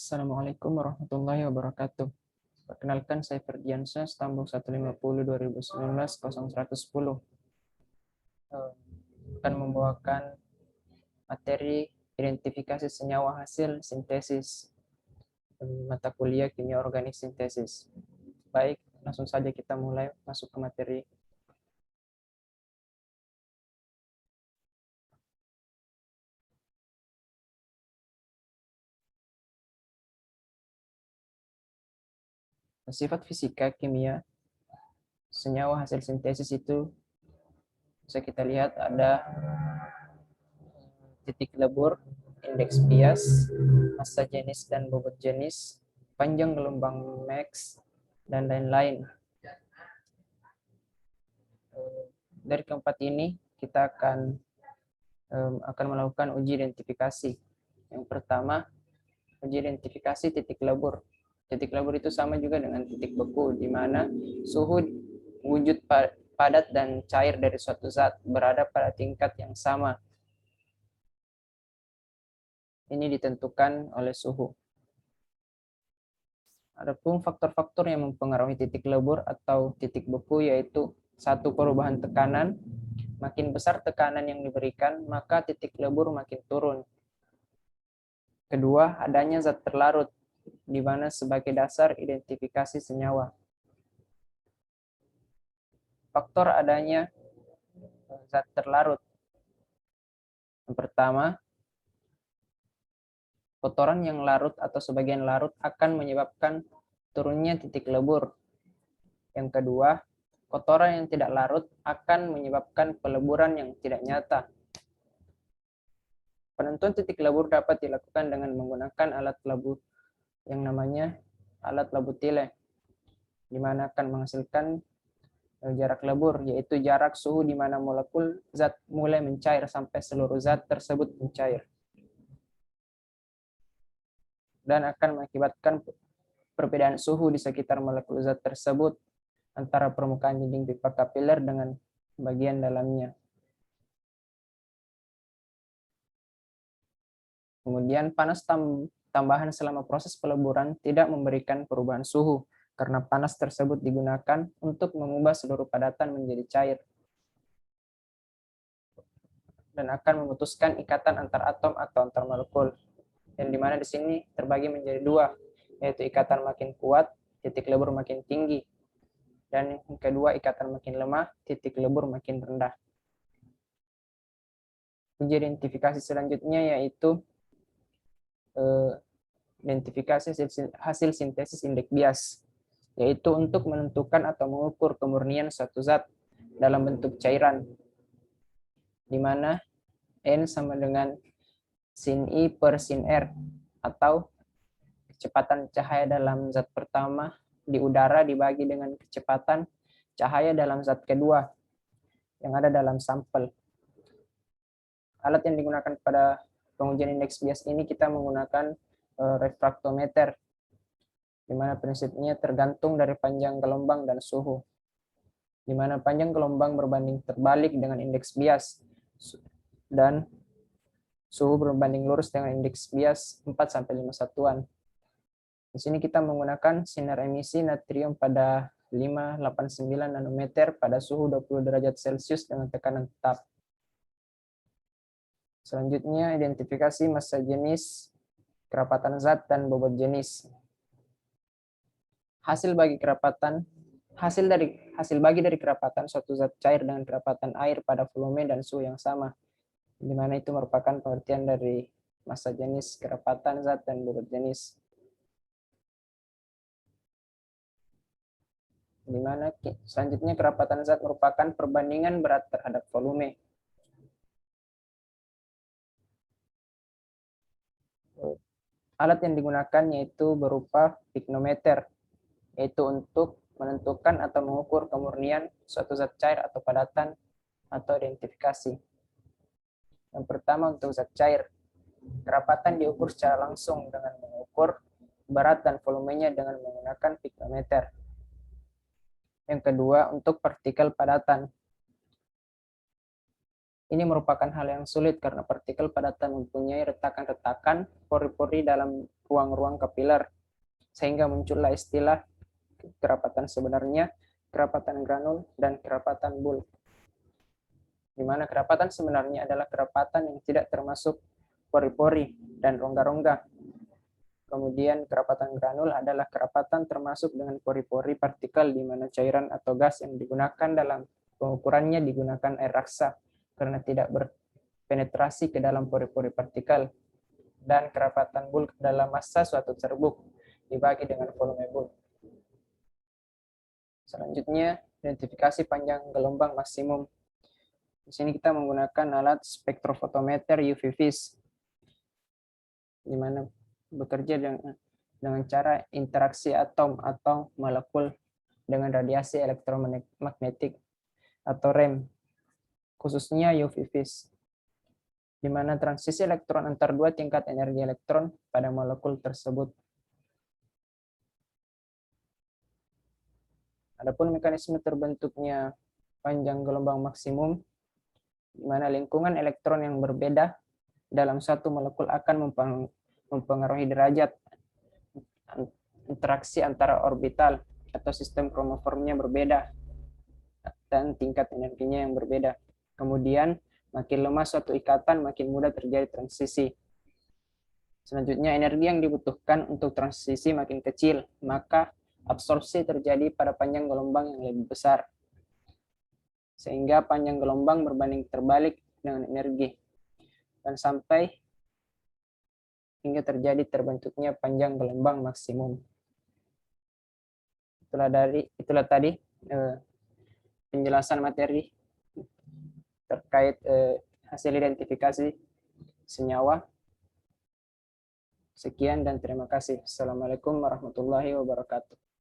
Assalamualaikum warahmatullahi wabarakatuh. Perkenalkan, saya Ferdiansyah, Stambul 150 2019 0110. Akan membawakan materi identifikasi senyawa hasil sintesis mata kuliah kimia organik sintesis. Baik, langsung saja kita mulai masuk ke materi. Sifat fisika kimia senyawa hasil sintesis itu bisa kita lihat ada titik lebur, indeks bias, massa jenis dan bobot jenis, panjang gelombang max, dan lain-lain. Dari keempat ini kita akan melakukan uji identifikasi. Yang pertama, uji identifikasi titik lebur. Titik lebur itu sama juga dengan titik beku, di mana suhu wujud padat dan cair dari suatu zat berada pada tingkat yang sama. Ini ditentukan oleh suhu. Adapun faktor-faktor yang mempengaruhi titik lebur atau titik beku yaitu satu, perubahan tekanan. Makin besar tekanan yang diberikan, maka titik lebur makin turun. Kedua, adanya zat terlarut, di mana sebagai dasar identifikasi senyawa. Faktor adanya zat terlarut. Yang pertama, kotoran yang larut atau sebagian larut akan menyebabkan turunnya titik lebur. Yang kedua, kotoran yang tidak larut akan menyebabkan peleburan yang tidak nyata. Penentuan titik lebur dapat dilakukan dengan menggunakan alat labur yang namanya alat labutile, di mana akan menghasilkan jarak lebur, yaitu jarak suhu di mana molekul zat mulai mencair sampai seluruh zat tersebut mencair. Dan akan mengakibatkan perbedaan suhu di sekitar molekul zat tersebut antara permukaan dinding pipa kapiler dengan bagian dalamnya. Kemudian panas tambahan selama proses peleburan tidak memberikan perubahan suhu, karena panas tersebut digunakan untuk mengubah seluruh padatan menjadi cair dan akan memutuskan ikatan antar atom atau antar molekul, yang dimana di sini terbagi menjadi dua, yaitu ikatan makin kuat, titik lebur makin tinggi, dan yang kedua ikatan makin lemah, titik lebur makin rendah. Uji identifikasi selanjutnya yaitu identifikasi hasil sintesis indeks bias, yaitu untuk menentukan atau mengukur kemurnian suatu zat dalam bentuk cairan, di mana N sama dengan sin I per sin R, atau kecepatan cahaya dalam zat pertama di udara dibagi dengan kecepatan cahaya dalam zat kedua yang ada dalam sampel. Alat yang digunakan pada pengujian indeks bias ini kita menggunakan refraktometer, di mana prinsipnya tergantung dari panjang gelombang dan suhu, di mana panjang gelombang berbanding terbalik dengan indeks bias dan suhu berbanding lurus dengan indeks bias 4-5 satuan. Di sini kita menggunakan sinar emisi natrium pada 589 nanometer pada suhu 20 derajat Celcius dengan tekanan tetap. Selanjutnya, identifikasi massa jenis, kerapatan zat, dan bobot jenis. Hasil bagi dari kerapatan suatu zat cair dengan kerapatan air pada volume dan suhu yang sama, di mana itu merupakan pengertian dari massa jenis, kerapatan zat, dan bobot jenis. Di mana selanjutnya kerapatan zat merupakan perbandingan berat terhadap volume. Alat yang digunakan yaitu berupa piknometer, yaitu untuk menentukan atau mengukur kemurnian suatu zat cair atau padatan atau identifikasi. Yang pertama, untuk zat cair, kerapatan diukur secara langsung dengan mengukur berat dan volumenya dengan menggunakan piknometer. Yang kedua, untuk partikel padatan. Ini merupakan hal yang sulit karena partikel padatan mempunyai retakan-retakan pori-pori dalam ruang-ruang kapiler, sehingga muncullah istilah kerapatan sebenarnya, kerapatan granul, dan kerapatan bulk. Di mana kerapatan sebenarnya adalah kerapatan yang tidak termasuk pori-pori dan rongga-rongga. Kemudian kerapatan granul adalah kerapatan termasuk dengan pori-pori partikel, di mana cairan atau gas yang digunakan dalam pengukurannya digunakan air raksa karena tidak berpenetrasi ke dalam pori-pori partikel. Dan kerapatan bulk adalah massa suatu serbuk dibagi dengan volume bulk. Selanjutnya, identifikasi panjang gelombang maksimum. Di sini kita menggunakan alat spektrofotometer UV vis, di mana bekerja dengan cara interaksi atom atau molekul dengan radiasi elektromagnetik atau REM, khususnya UV vis, di mana transisi elektron antar dua tingkat energi elektron pada molekul tersebut. Adapun mekanisme terbentuknya panjang gelombang maksimum, di mana lingkungan elektron yang berbeda dalam satu molekul akan mempengaruhi derajat interaksi antara orbital atau sistem kromoformnya berbeda dan tingkat energinya yang berbeda. Kemudian, makin lemah suatu ikatan, makin mudah terjadi transisi. Selanjutnya, energi yang dibutuhkan untuk transisi makin kecil, maka absorpsi terjadi pada panjang gelombang yang lebih besar. Sehingga panjang gelombang berbanding terbalik dengan energi. Dan sampai hingga terjadi terbentuknya panjang gelombang maksimum. Itulah tadi penjelasan materi terkait hasil identifikasi senyawa. Sekian dan terima kasih. Assalamualaikum warahmatullahi wabarakatuh.